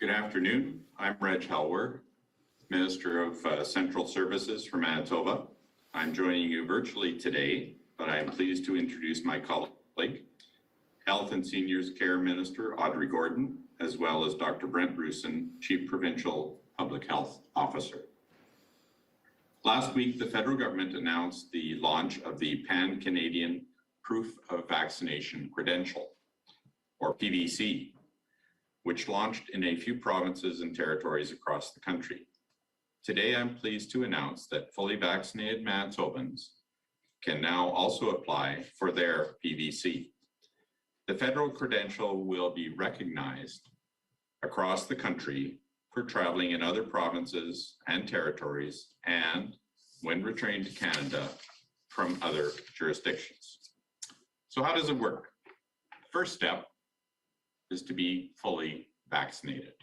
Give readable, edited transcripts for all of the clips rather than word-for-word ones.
Good afternoon. I'm Reg Halwer, Minister of Central Services for Manitoba. I'm joining you virtually today, but I'm pleased to introduce my colleague, Health and Seniors Care Minister Audrey Gordon, as well as Dr. Brent Roussin, Chief Provincial Public Health Officer. Last week, the federal government announced the launch of the Pan-Canadian Proof of Vaccination Credential, or PVC, which launched in a few provinces and territories across the country. Today, I'm pleased to announce that fully vaccinated Manitobans can now also apply for their PVC. The federal credential will be recognized across the country for traveling in other provinces and territories and when returning to Canada from other jurisdictions. So how does it work? First step is to be fully vaccinated.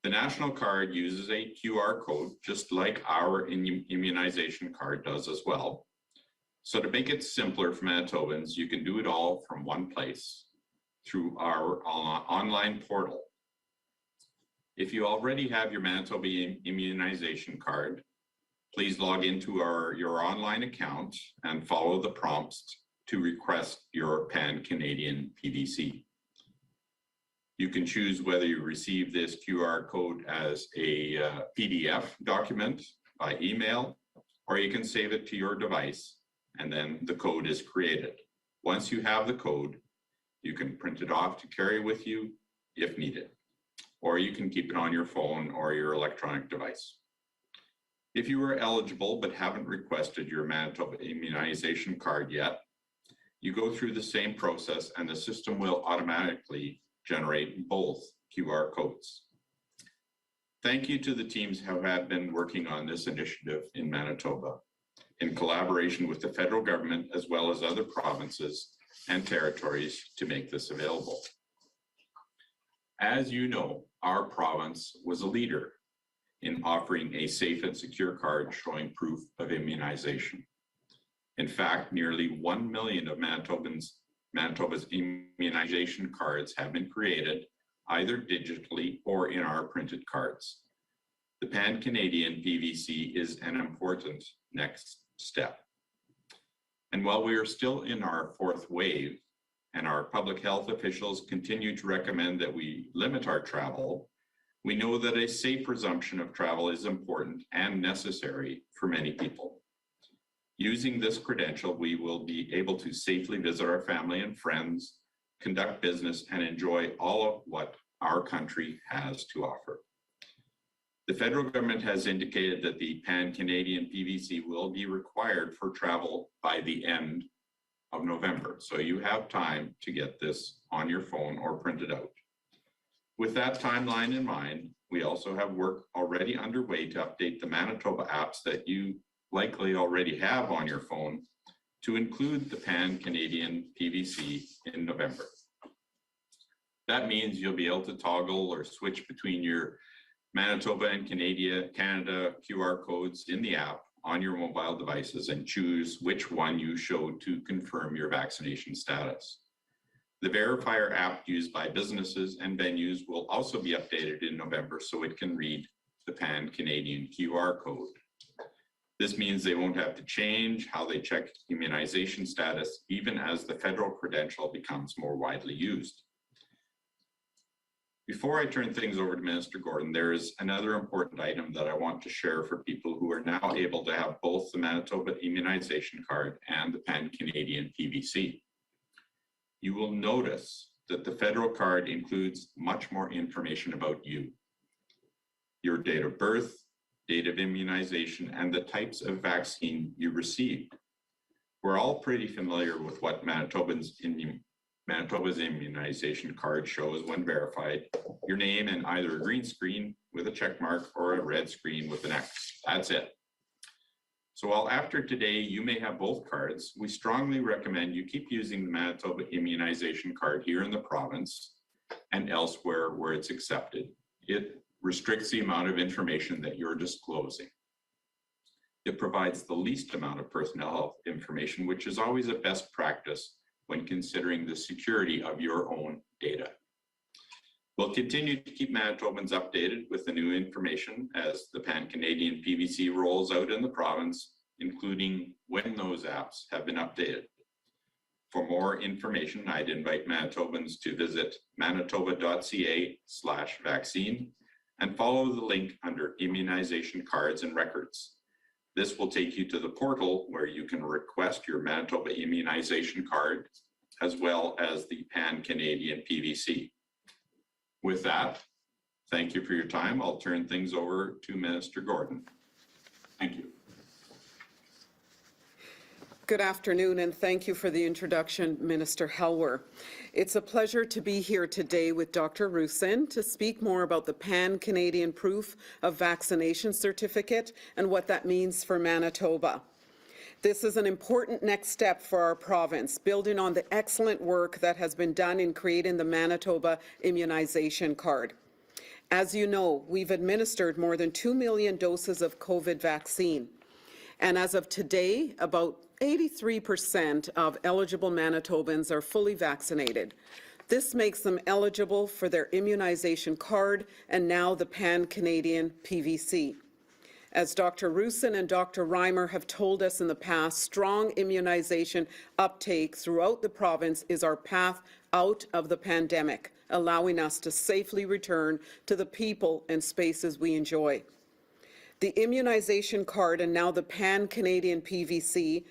The national card uses a QR code, just like our immunization card does as well. So to make it simpler for Manitobans, you can do it all from one place through our online portal. If you already have your Manitoba immunization card, please log into your online account and follow the prompts to request your Pan-Canadian PVC. You can choose whether you receive this QR code as a PDF document by email, or you can save it to your device, and then the code is created. Once you have the code, you can print it off to carry with you if needed, or you can keep it on your phone or your electronic device. If you are eligible but haven't requested your Manitoba immunization card yet, you go through the same process and the system will automatically generate both QR codes. Thank you to the teams who have been working on this initiative in Manitoba in collaboration with the federal government as well as other provinces and territories to make this available. As you know, our province was a leader in offering a safe and secure card showing proof of immunization. In fact, nearly 1 million of Manitoba's immunization cards have been created either digitally or in our printed cards. The Pan-Canadian PVC is an important next step. And while we are still in our fourth wave and our public health officials continue to recommend that we limit our travel, we know that a safe resumption of travel is important and necessary for many people. Using this credential, we will be able to safely visit our family and friends, conduct business, and enjoy all of what our country has to offer. The federal government has indicated that the Pan-Canadian PVC will be required for travel by the end of November. So you have time to get this on your phone or print it out. With that timeline in mind, we also have work already underway to update the Manitoba apps that you likely already have on your phone to include the Pan-Canadian PVC in November. That means you'll be able to toggle or switch between your Manitoba and Canada QR codes in the app on your mobile devices and choose which one you show to confirm your vaccination status. The Verifier app used by businesses and venues will also be updated in November so it can read the Pan-Canadian QR code. This means they won't have to change how they check immunization status, even as the federal credential becomes more widely used. Before I turn things over to Minister Gordon, there is another important item that I want to share for people who are now able to have both the Manitoba immunization card and the Pan-Canadian PVC. You will notice that the federal card includes much more information about you, your date of birth, date of immunization, and the types of vaccine you received. We're all pretty familiar with what Manitoba's immunization card shows when verified: your name and either a green screen with a check mark or a red screen with an X. That's it. So while after today you may have both cards, we strongly recommend you keep using the Manitoba immunization card here in the province and elsewhere where it's accepted. It restricts the amount of information that you're disclosing. It provides the least amount of personal health information, which is always a best practice when considering the security of your own data. We'll continue to keep Manitobans updated with the new information as the Pan-Canadian PVC rolls out in the province, including when those apps have been updated. For more information, I'd invite Manitobans to visit manitoba.ca/vaccine and follow the link under immunization cards and records. This will take you to the portal where you can request your Manitoba immunization card, as well as the Pan-Canadian PVC. With that, thank you for your time. I'll turn things over to Minister Gordon. Thank you. Good afternoon, and thank you for the introduction, Minister Helwer. It's a pleasure to be here today with Dr. Roussin to speak more about the Pan-Canadian Proof of Vaccination Certificate and what that means for Manitoba. This is an important next step for our province, building on the excellent work that has been done in creating the Manitoba Immunization Card. As you know, we've administered more than 2 million doses of COVID vaccine. And as of today, about 83% of eligible Manitobans are fully vaccinated. This makes them eligible for their immunization card and now the Pan-Canadian PVC. As Dr. Roussin and Dr. Reimer have told us in the past, strong immunization uptake throughout the province is our path out of the pandemic, allowing us to safely return to the people and spaces we enjoy. The immunization card and now the Pan-Canadian PVC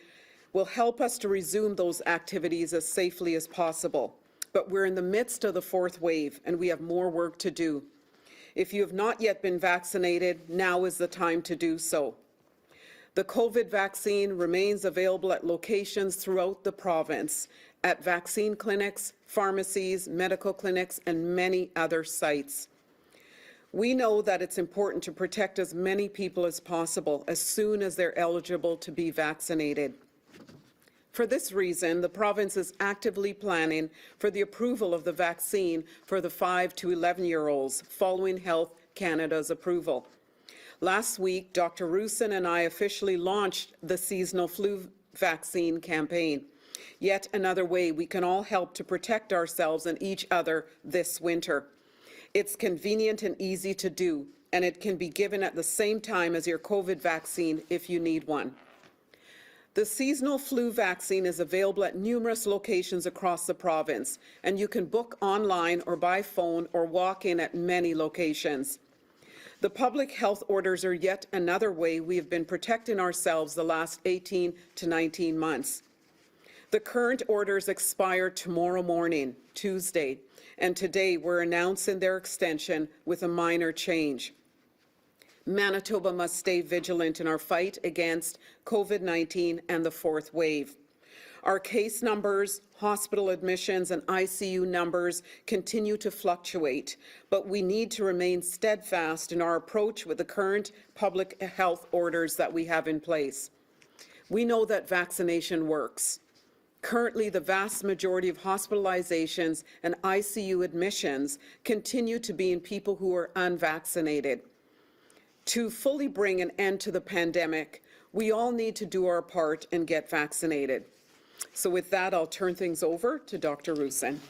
will help us to resume those activities as safely as possible. But we're in the midst of the fourth wave and we have more work to do. If you have not yet been vaccinated, now is the time to do so. The COVID vaccine remains available at locations throughout the province, at vaccine clinics, pharmacies, medical clinics, and many other sites. We know that it's important to protect as many people as possible as soon as they're eligible to be vaccinated. For this reason, the province is actively planning for the approval of the vaccine for the 5 to 11-year-olds following Health Canada's approval. Last week, Dr. Roussin and I officially launched the seasonal flu vaccine campaign, yet another way we can all help to protect ourselves and each other this winter. It's convenient and easy to do, and it can be given at the same time as your COVID vaccine if you need one. The seasonal flu vaccine is available at numerous locations across the province, and you can book online or by phone or walk in at many locations. The public health orders are yet another way we have been protecting ourselves the last 18 to 19 months. The current orders expire tomorrow morning, Tuesday, and today we're announcing their extension with a minor change. Manitoba must stay vigilant in our fight against COVID-19 and the fourth wave. Our case numbers, hospital admissions, and ICU numbers continue to fluctuate, but we need to remain steadfast in our approach with the current public health orders that we have in place. We know that vaccination works. Currently, the vast majority of hospitalizations and ICU admissions continue to be in people who are unvaccinated. To fully bring an end to the pandemic, we all need to do our part and get vaccinated. So with that, I'll turn things over to Dr. Roussin.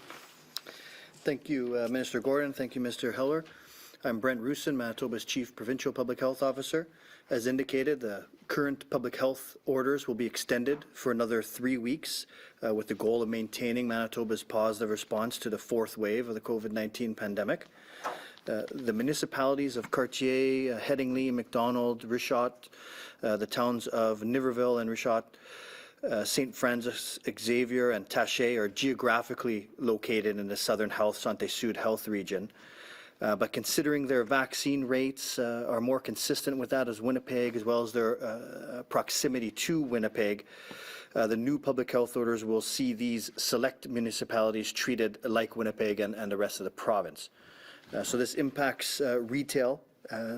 Thank you, Minister Gordon. Thank you, Mr. Helwer. I'm Brent Roussin, Manitoba's Chief Provincial Public Health Officer. As indicated, the current public health orders will be extended for another 3 weeks with the goal of maintaining Manitoba's positive response to the fourth wave of the COVID-19 pandemic. The municipalities of Cartier, Headingley, McDonald, Richot, the towns of Niverville and Richot, St. Francis Xavier and Taché are geographically located in the Southern Health Santé Sud health region. But considering their vaccine rates are more consistent with that as Winnipeg, as well as their proximity to Winnipeg, the new public health orders will see these select municipalities treated like Winnipeg and the rest of the province. So this impacts retail.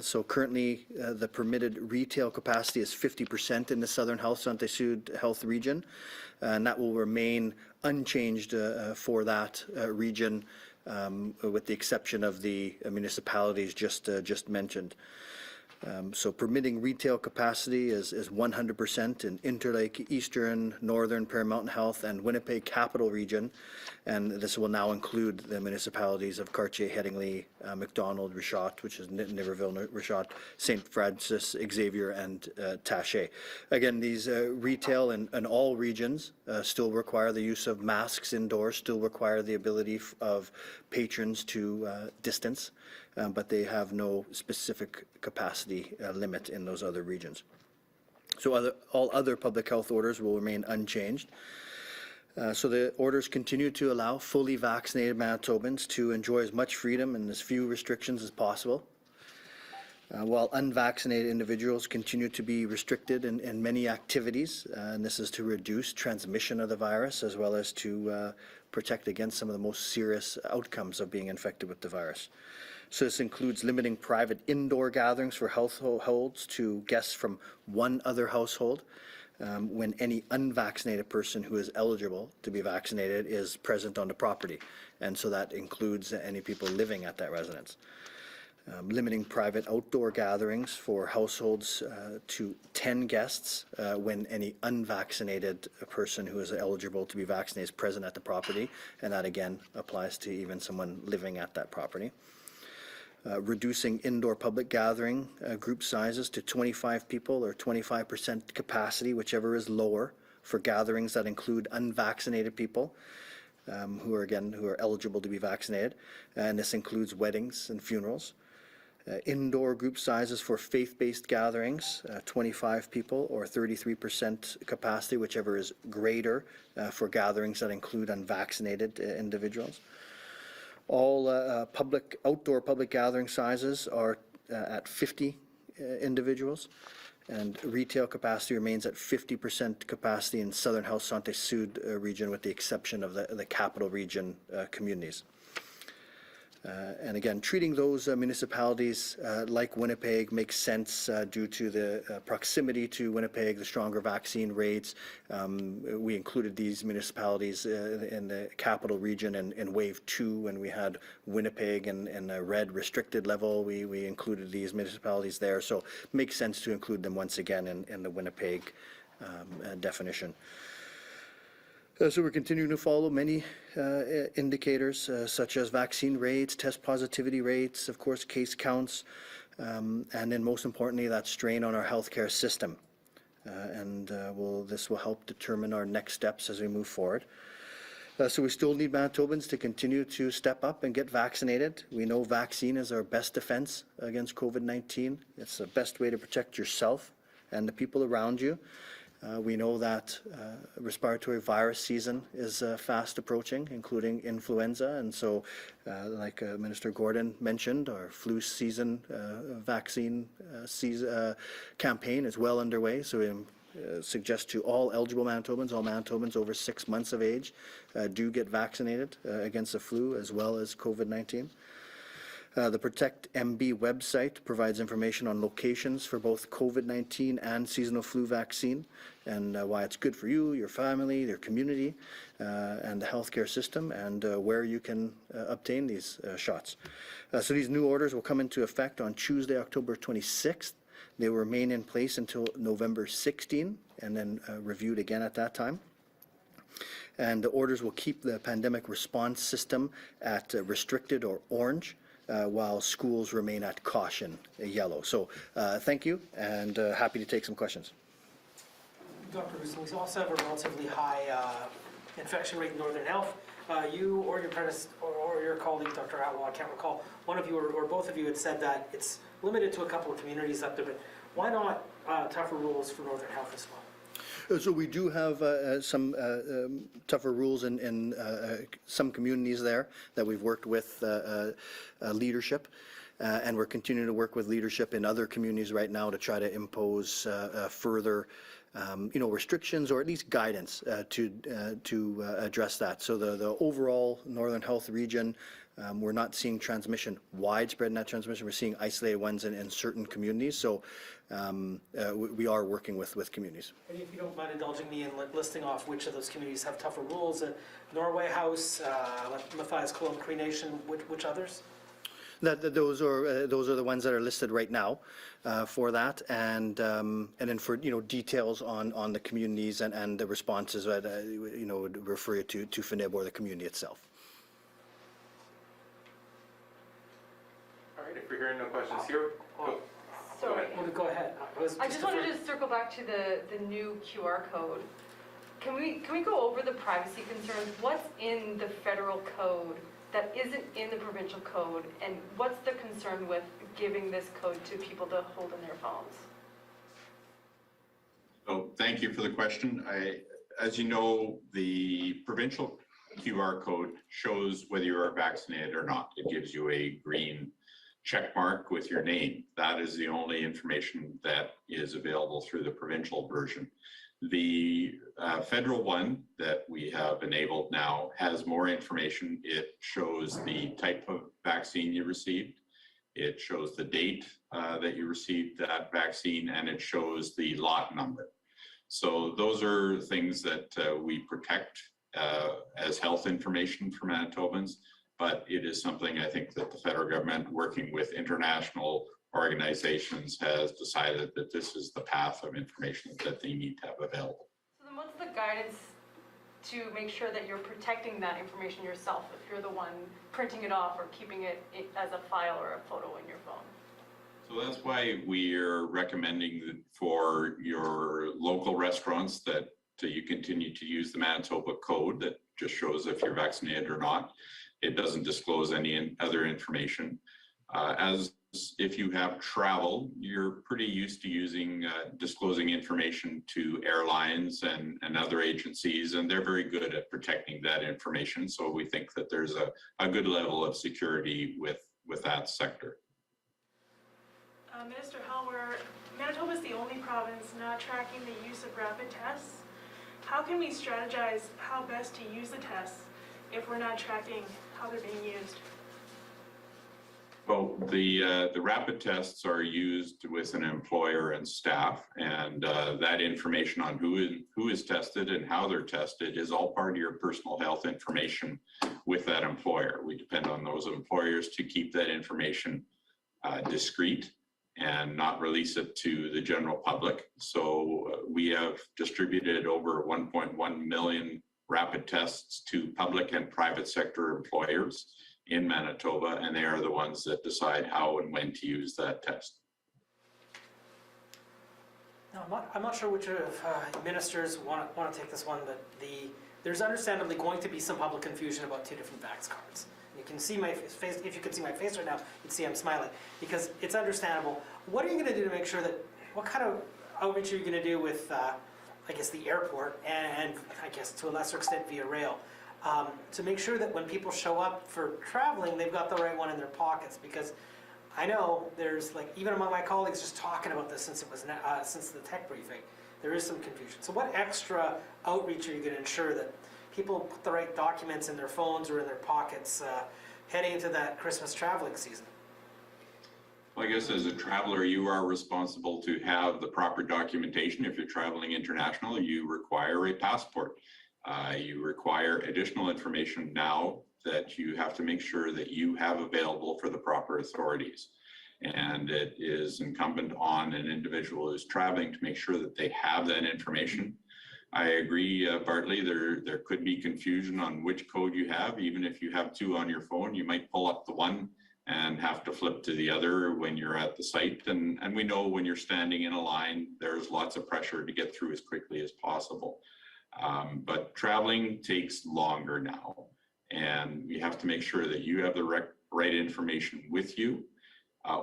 So currently the permitted retail capacity is 50% in the Southern Health Santé Sud health region, and that will remain unchanged for that region with the exception of the municipalities just mentioned. So permitting retail capacity is 100% in Interlake, Eastern, Northern, Prairie Mountain Health, and Winnipeg Capital Region. And this will now include the municipalities of Cartier, Headingley, McDonald, Richat, which is Niverville, Richat, St. Francis, Xavier, and Taché. Again, these retail in all regions still require the use of masks indoors, still require the ability of patrons to distance, but they have no specific capacity limit in those other regions. So all other public health orders will remain unchanged. So the orders continue to allow fully vaccinated Manitobans to enjoy as much freedom and as few restrictions as possible, while unvaccinated individuals continue to be restricted in many activities, and this is to reduce transmission of the virus as well as to protect against some of the most serious outcomes of being infected with the virus. So this includes limiting private indoor gatherings for households to guests from one other household, when any unvaccinated person who is eligible to be vaccinated is present on the property. And so that includes any people living at that residence. Limiting private outdoor gatherings for households to 10 guests when any unvaccinated person who is eligible to be vaccinated is present at the property. And that again applies to even someone living at that property. Reducing indoor public gathering group sizes to 25 people or 25% capacity, whichever is lower, for gatherings that include unvaccinated people who are eligible to be vaccinated. And this includes weddings and funerals. Indoor group sizes for faith-based gatherings, 25 people or 33% capacity, whichever is greater, for gatherings that include unvaccinated individuals. All outdoor public gathering sizes are at 50 individuals, and retail capacity remains at 50% capacity in Southern Health Santé Sud region, with the exception of the capital region communities. And again, treating those municipalities like Winnipeg makes sense due to the proximity to Winnipeg, the stronger vaccine rates. We included these municipalities in the capital region in wave 2 when we had Winnipeg in a red restricted level. We included these municipalities there, so it makes sense to include them once again in the Winnipeg definition. So we're continuing to follow many indicators such as vaccine rates, test positivity rates, of course case counts, and then most importantly that strain on our healthcare system. This will help determine our next steps as we move forward. So we still need Manitobans to continue to step up and get vaccinated. We know vaccine is our best defense against COVID-19. It's the best way to protect yourself and the people around you. We know that respiratory virus season is fast approaching, including influenza, and so like Minister Gordon mentioned, our flu season vaccine campaign is well underway. So we suggest to all eligible Manitobans, all Manitobans over 6 months of age, do get vaccinated against the flu as well as COVID-19. The Protect MB website provides information on locations for both COVID-19 and seasonal flu vaccine, and why it's good for you, your family, your community, and the healthcare system, and where you can obtain these shots. So these new orders will come into effect on Tuesday, October 26th. They will remain in place until November 16, and then reviewed again at that time. And the orders will keep the pandemic response system at restricted or orange, while schools remain at caution, yellow. So thank you, and happy to take some questions. Dr. Russon, we also have a relatively high infection rate in Northern Health. You or your or your colleague, Dr. Halwer, I can't recall, one of you or both of you had said that it's limited to a couple of communities up there, but why not tougher rules for Northern Health as well? So we do have some tougher rules in some communities there that we've worked with leadership, and we're continuing to work with leadership in other communities right now to try to impose further restrictions or at least guidance to address that. So the overall Northern Health region, we're not seeing transmission, widespread net transmission. We're seeing isolated ones in certain communities. So we are working with communities. And if you don't mind indulging me in listing off which of those communities have tougher rules, Norway House, Matthias Cologne Cree Nation, which others? Those are the ones that are listed right now for that, and then for details on the communities and the responses, would refer you to FNIB or the community itself. All right, if we're hearing no questions here, go. Sorry. Well, go ahead. I just wanted to circle back to the new QR code. Can we go over the privacy concerns? What's in the federal code that isn't in the provincial code, and what's the concern with giving this code to people to hold in their phones? So thank you for the question. As you know, the provincial QR code shows whether you are vaccinated or not. It gives you a green check mark with your name. That is the only information that is available through the provincial version. The federal one that we have enabled now has more information. It shows the type of vaccine you received. It shows the date that you received that vaccine, and it shows the lot number. So those are things that we protect as health information for Manitobans, but it is something I think that the federal government, working with international organizations, has decided that this is the path of information that they need to have available. So then what's the guidance to make sure that you're protecting that information yourself if you're the one printing it off or keeping it as a file or a photo in your phone? So that's why we're recommending that for your local restaurants that you continue to use the Manitoba code that just shows if you're vaccinated or not. It doesn't disclose any other information. As if you have traveled, you're pretty used to using disclosing information to airlines and other agencies, and they're very good at protecting that information. So we think that there's a good level of security with that sector. Minister Helwer, Manitoba is the only province not tracking the use of rapid tests. How can we strategize how best to use the tests if we're not tracking how they're being used? Well, the rapid tests are used with an employer and staff, and that information on who is tested and how they're tested is all part of your personal health information with that employer. We depend on those employers to keep that information discreet and not release it to the general public. So we have distributed over 1.1 million rapid tests to public and private sector employers in Manitoba, and they are the ones that decide how and when to use that test. No, I'm not sure which of ministers want to take this one, but there's understandably going to be some public confusion about two different vax cards. You can see my face. If you could see my face right now, you'd see I'm smiling because it's understandable. What are you going to do to make sure that, what kind of outreach are you going to do with, I guess, the airport and I guess to a lesser extent via rail, to make sure that when people show up for traveling, they've got the right one in their pockets? Because I know there's, like, even among my colleagues just talking about this since the tech briefing, there is some confusion. So what extra outreach are you going to ensure that people put the right documents in their phones or in their pockets heading into that Christmas traveling season? Well, I guess as a traveler, you are responsible to have the proper documentation. If you're traveling international, you require a passport. You require additional information now that you have to make sure that you have available for the proper authorities. And it is incumbent on an individual who's traveling to make sure that they have that information. I agree, Bartley, there could be confusion on which code you have. Even if you have two on your phone, you might pull up the one and have to flip to the other when you're at the site. And we know when you're standing in a line, there's lots of pressure to get through as quickly as possible. But traveling takes longer now, and you have to make sure that you have the right information with you,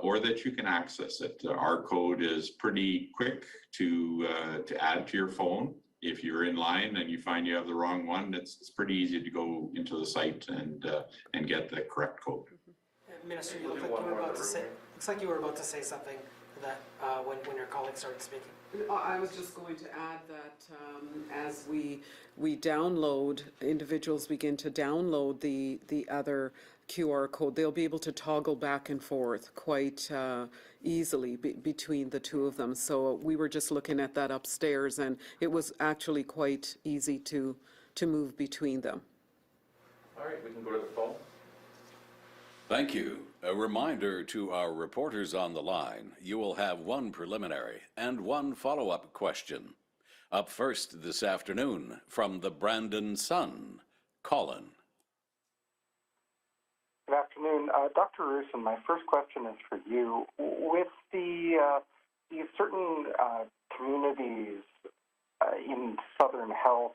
or that you can access it. Our code is pretty quick to add to your phone. If you're in line and you find you have the wrong one, it's pretty easy to go into the site and get the correct code. Minister, you look like you were about to say. Looks like you were about to say something that when your colleague started speaking. I was just going to add that as we download, individuals begin to download the other QR code, they'll be able to toggle back and forth quite easily between the two of them. So we were just looking at that upstairs, and it was actually quite easy to move between them. All right, we can go to the phone. Thank you. A reminder to our reporters on the line, you will have one preliminary and one follow-up question. Up first this afternoon, from the Brandon Sun, Colin. Good afternoon. Dr. Russon, my first question is for you. With these certain communities in Southern Health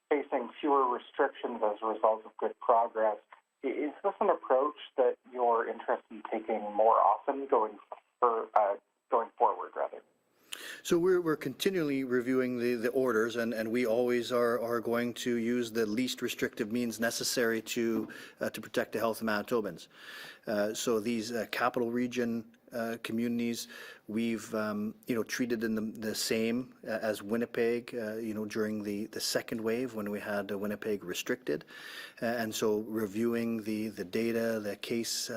facing fewer restrictions as a result of good progress, is this an approach that you're interested in taking more often going forward, rather? So we're continually reviewing the orders, and we always are going to use the least restrictive means necessary to protect the health of Manitobans. So these capital region communities, we've treated them the same as Winnipeg, during the second wave when we had Winnipeg restricted, and so reviewing the data, the case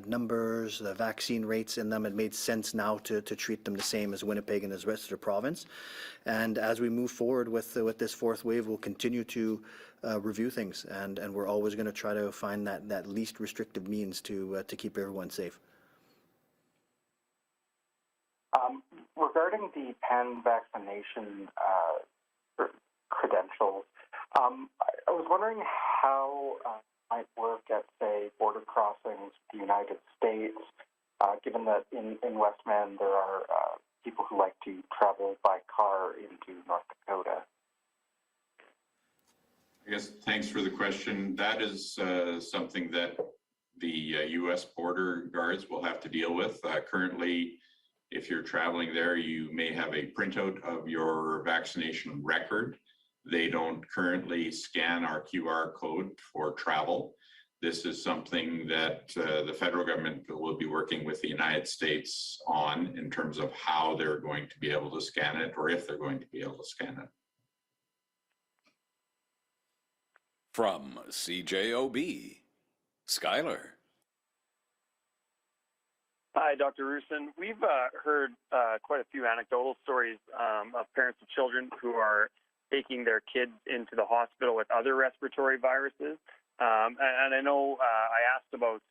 numbers, the vaccine rates in them, it made sense now to treat them the same as Winnipeg and as the rest of the province. And as we move forward with this fourth wave, we'll continue to review things, and we're always going to try to find that least restrictive means to keep everyone safe. Regarding the pan vaccination credentials, I was wondering how it might work at, say, border crossings with the United States, given that in Westman there are people who like to travel by car into North Dakota. I guess thanks for the question. That is something that the U.S. border guards will have to deal with. Currently, if you're traveling there, you may have a printout of your vaccination record. They don't currently scan our QR code for travel. This is something that the federal government will be working with the United States on in terms of how they're going to be able to scan it, or if they're going to be able to scan it. From CJOB, Skylar. Hi, Dr. Russon. We've heard quite a few anecdotal stories of parents of children who are taking their kids into the hospital with other respiratory viruses. And I know I asked about,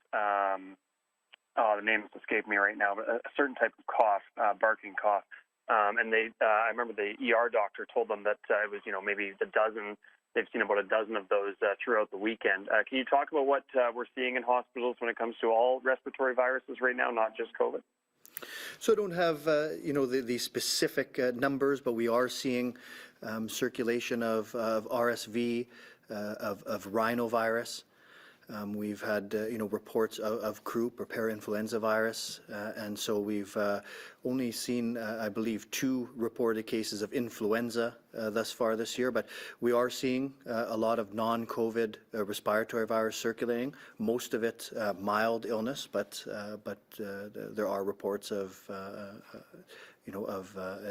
the names escape me right now, but a certain type of cough, barking cough. And I remember the ER doctor told them that it was, maybe a dozen. They've seen about a dozen of those throughout the weekend. Can you talk about what we're seeing in hospitals when it comes to all respiratory viruses right now, not just COVID? So I don't have, the specific numbers, but we are seeing circulation of RSV, of rhinovirus. We've had, reports of croup or parainfluenza virus, and so we've only seen, I believe, 2 reported cases of influenza thus far this year, but we are seeing a lot of non-COVID respiratory virus circulating, most of it mild illness, but there are reports of,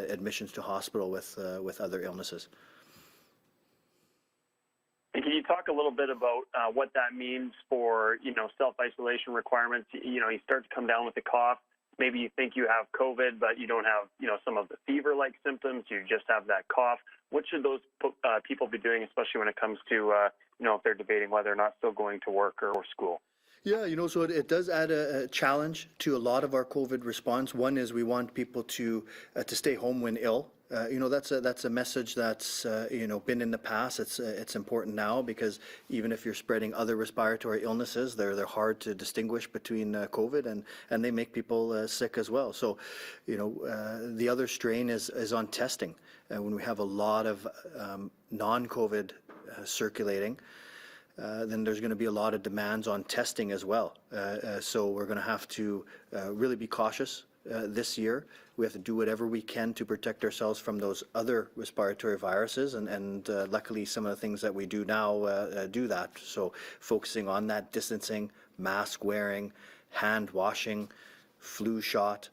admissions to hospital with other illnesses. And can you talk a little bit about what that means for, self-isolation requirements? You start to come down with a cough. Maybe you think you have COVID, but you don't have, some of the fever-like symptoms. You just have that cough. What should those people be doing, especially when it comes to, if they're debating whether or not still going to work or school? Yeah, so it does add a challenge to a lot of our COVID response. One is we want people to stay home when ill. That's a message that's been in the past. It's important now because even if you're spreading other respiratory illnesses, they're hard to distinguish between COVID and they make people sick as well. So, the other strain is on testing. When we have a lot of non-COVID circulating, then there's going to be a lot of demands on testing as well. So we're going to have to really be cautious this year. We have to do whatever we can to protect ourselves from those other respiratory viruses, and luckily some of the things that we do now do that. So focusing on that distancing, mask wearing, hand washing, flu shot.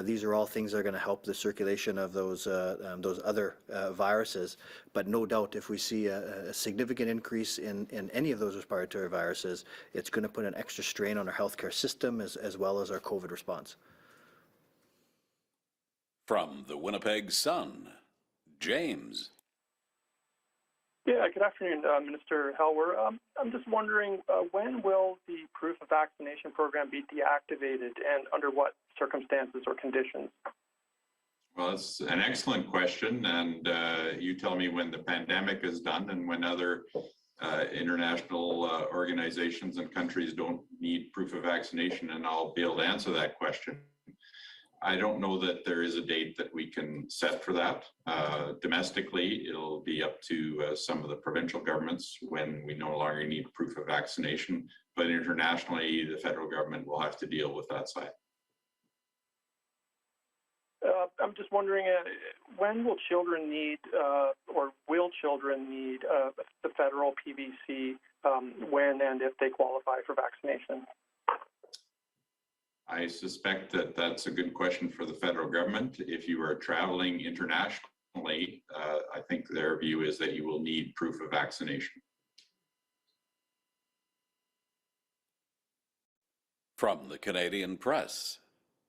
These are all things that are going to help the circulation of those other viruses. But no doubt, if we see a significant increase in any of those respiratory viruses, it's going to put an extra strain on our healthcare system as well as our COVID response. From the Winnipeg Sun, James. Yeah, good afternoon, Minister Helwer. I'm just wondering, when will the proof of vaccination program be deactivated and under what circumstances or conditions? Well, it's an excellent question, and you tell me when the pandemic is done and when other international organizations and countries don't need proof of vaccination, and I'll be able to answer that question. I don't know that there is a date that we can set for that. Domestically, it'll be up to some of the provincial governments when we no longer need proof of vaccination, but internationally, the federal government will have to deal with that side. I'm just wondering, when will children need, or will children need the federal PVC when and if they qualify for vaccination? I suspect that that's a good question for the federal government. If you are traveling internationally, I think their view is that you will need proof of vaccination. From the Canadian Press,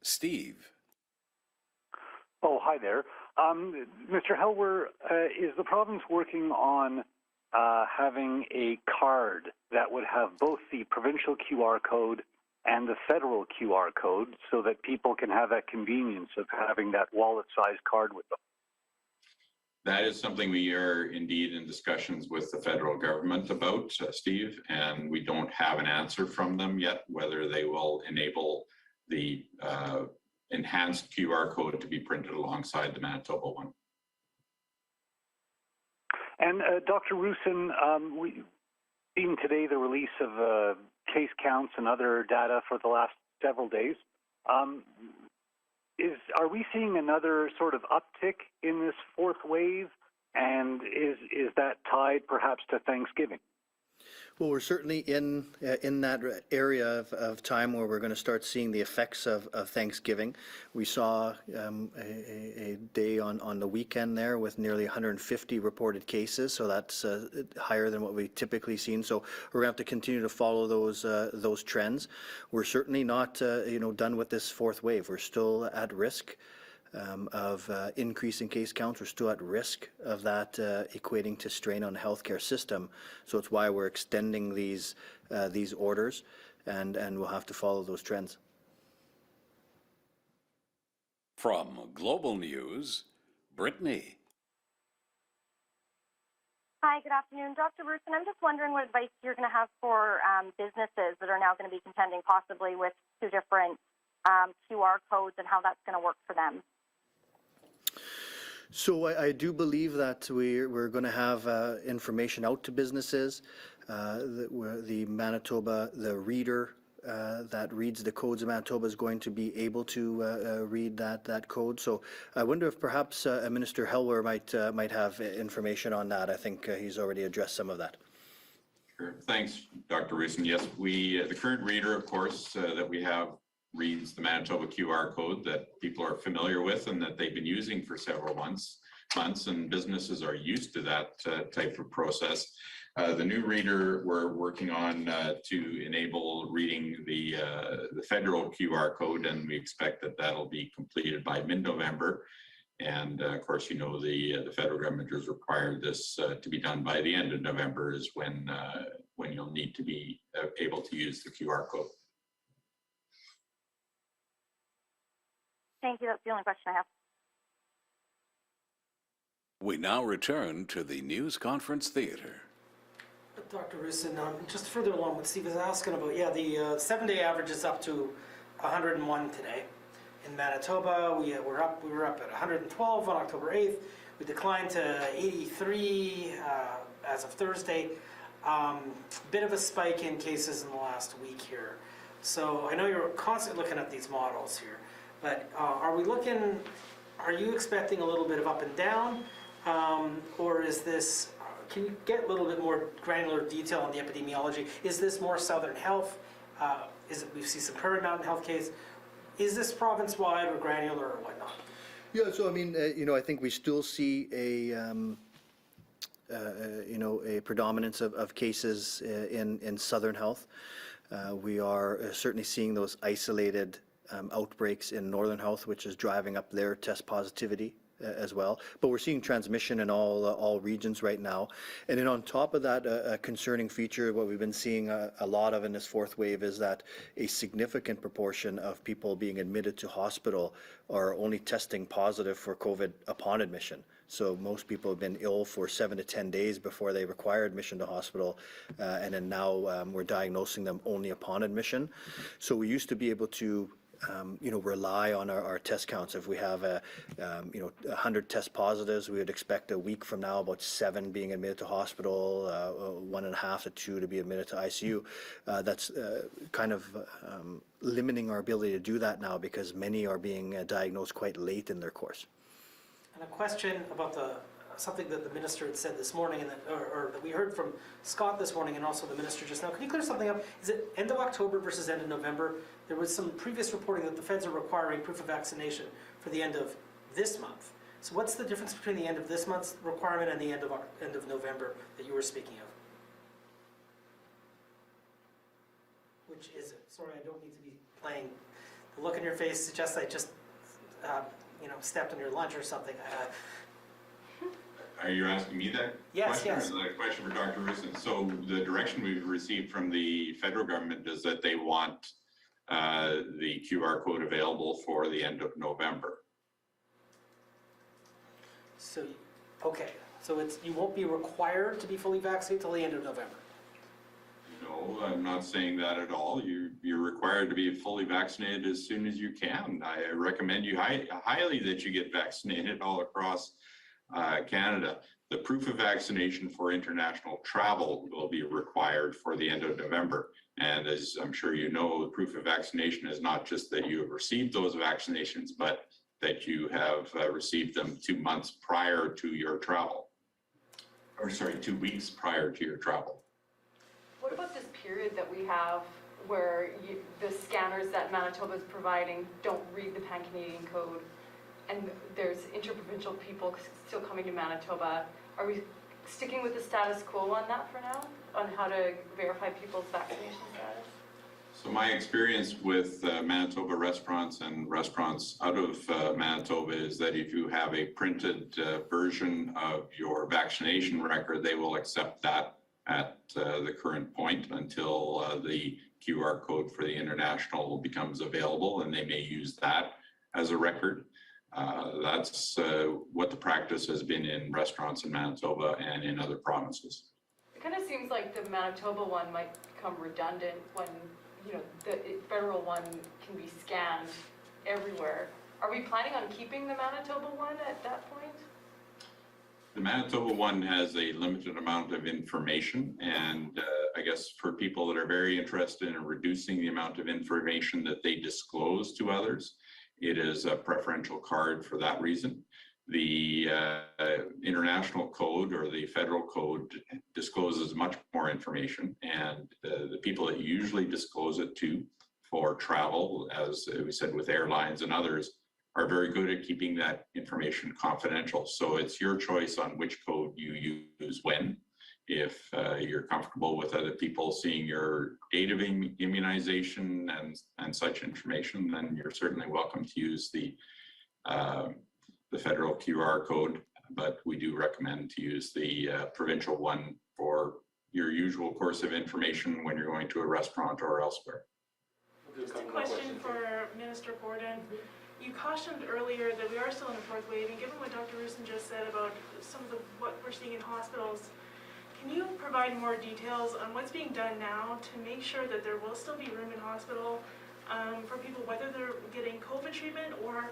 Steve. Oh, hi there. Mr. Helwer, is the province working on having a card that would have both the provincial QR code and the federal QR code so that people can have that convenience of having that wallet-sized card with them? That is something we are indeed in discussions with the federal government about, Steve, and we don't have an answer from them yet, whether they will enable the enhanced QR code to be printed alongside the Manitoba one. And Dr. Russon, we've seen today the release of case counts and other data for the last several days. Are we seeing another sort of uptick in this fourth wave? And is that tied perhaps to Thanksgiving? Well, we're certainly in that area of time where we're going to start seeing the effects of Thanksgiving. We saw a day on the weekend there with nearly 150 reported cases, so that's higher than what we typically seen. So we're going to have to continue to follow those trends. We're certainly not done with this fourth wave. We're still at risk of increasing case counts. We're still at risk of that equating to strain on the healthcare system. So it's why we're extending these orders, and we'll have to follow those trends. From Global News, Brittany. Hi, good afternoon. Dr. Russon, I'm just wondering what advice you're going to have for businesses that are now going to be contending possibly with two different QR codes and how that's going to work for them. So I do believe that we're going to have information out to businesses. The Manitoba, the reader that reads the codes of Manitoba is going to be able to read that code. So I wonder if perhaps Minister Helwer might have information on that. I think he's already addressed some of that. Sure. Thanks, Dr. Russin. Yes, the current reader, of course, that we have reads the Manitoba QR code that people are familiar with and that they've been using for several months, and businesses are used to that type of process. The new reader we're working on to enable reading the federal QR code, and we expect that that'll be completed by mid-November. And of course, you know, the federal government has required this to be done by the end of November is when you'll need to be able to use the QR code. Thank you. That's the only question I have. We now return to the News Conference Theatre. Dr. Russon, just further along what Steve was asking about, yeah, the 7-day average is up to 101 today. In Manitoba, we were up at 112 on October 8th. We declined to 83 as of Thursday. Bit of a spike in cases in the last week here. So I know you're constantly looking at these models here, but are you expecting a little bit of up and down? Or is this, can you get a little bit more granular detail on the epidemiology? Is this more Southern Health? We see some Prairie Mountain Health case. Is this province-wide or granular or whatnot? Yeah, so I mean, I think we still see a predominance of cases in Southern Health. We are certainly seeing those isolated outbreaks in Northern Health, which is driving up their test positivity as well. But we're seeing transmission in all regions right now. And then on top of that, a concerning feature, what we've been seeing a lot of in this fourth wave is that a significant proportion of people being admitted to hospital are only testing positive for COVID upon admission. So most people have been ill for 7 to 10 days before they require admission to hospital, and then now we're diagnosing them only upon admission. So we used to be able to rely on our test counts. If we have 100 test positives, we would expect a week from now about 7 being admitted to hospital, 1.5 to 2 to be admitted to ICU. That's kind of limiting our ability to do that now because many are being diagnosed quite late in their course. And a question about something that the minister had said this morning, and that we heard from Scott this morning, and also the minister just now. Can you clear something up? Is it end of October versus end of November? There was some previous reporting that the feds are requiring proof of vaccination for the end of this month. So what's the difference between the end of this month's requirement and the end of November that you were speaking of? Which is it? Sorry, I don't need to be playing. The look in your face suggests I just stepped on your lunch or something. Are you asking me that Yes, question? yes. Or is that a question for Dr. Russin? So the direction we've received from the federal government is that they want the QR code available for the end of November. So, okay, so you won't be required to be fully vaccinated till the end of November? No, I'm not saying that at all. You're required to be fully vaccinated as soon as you can. I recommend you highly that you get vaccinated all across Canada. The proof of vaccination for international travel will be required for the end of November. And as I'm sure you know, the proof of vaccination is not just that you have received those vaccinations, but that you have received them 2 months prior to your travel. Or sorry, 2 weeks prior to your travel. What about this period that we have where the scanners that Manitoba is providing don't read the Pan-Canadian code, and there's interprovincial people still coming to Manitoba? Are we sticking with the status quo on that for now, on how to verify people's vaccination status? So my experience with Manitoba restaurants and restaurants out of Manitoba is that if you have a printed version of your vaccination record, they will accept that at the current point until the QR code for the international becomes available, and they may use that as a record. That's what the practice has been in restaurants in Manitoba and in other provinces. It kind of seems like the Manitoba one might become redundant when the federal one can be scanned everywhere. Are we planning on keeping the Manitoba one at that point? The Manitoba one has a limited amount of information, and I guess for people that are very interested in reducing the amount of information that they disclose to others, it is a preferential card for that reason. The international code or the federal code discloses much more information, and the people that usually disclose it to for travel, as we said with airlines and others, are very good at keeping that information confidential. So it's your choice on which code you use when. If you're comfortable with other people seeing your date of immunization and such information, then you're certainly welcome to use the federal QR code, but we do recommend to use the provincial one for your usual course of information when you're going to a restaurant or elsewhere. Just a question for Minister Gordon. You cautioned earlier that we are still in a fourth wave, and given what Dr. Russin just said about some of what we're seeing in hospitals, can you provide more details on what's being done now to make sure that there will still be room in hospital for people, whether they're getting COVID treatment or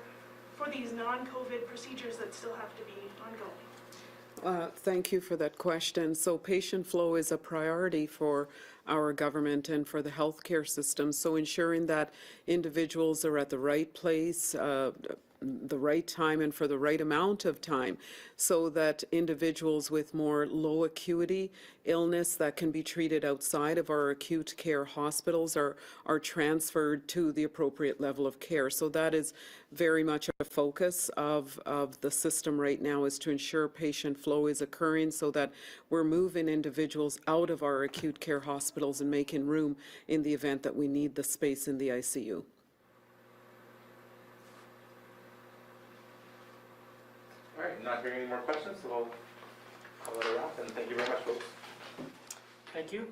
for these non-COVID procedures that still have to be ongoing? Thank you for that question. So patient flow is a priority for our government and for the healthcare system. So ensuring that individuals are at the right place, the right time and for the right amount of time, so that individuals with more low acuity illness that can be treated outside of our acute care hospitals are transferred to the appropriate level of care. So that is very much a focus of the system right now, is to ensure patient flow is occurring so that we're moving individuals out of our acute care hospitals and making room in the event that we need the space in the ICU. I'm not hearing any more questions, so we'll call it a wrap, and thank you very much, folks. Thank you.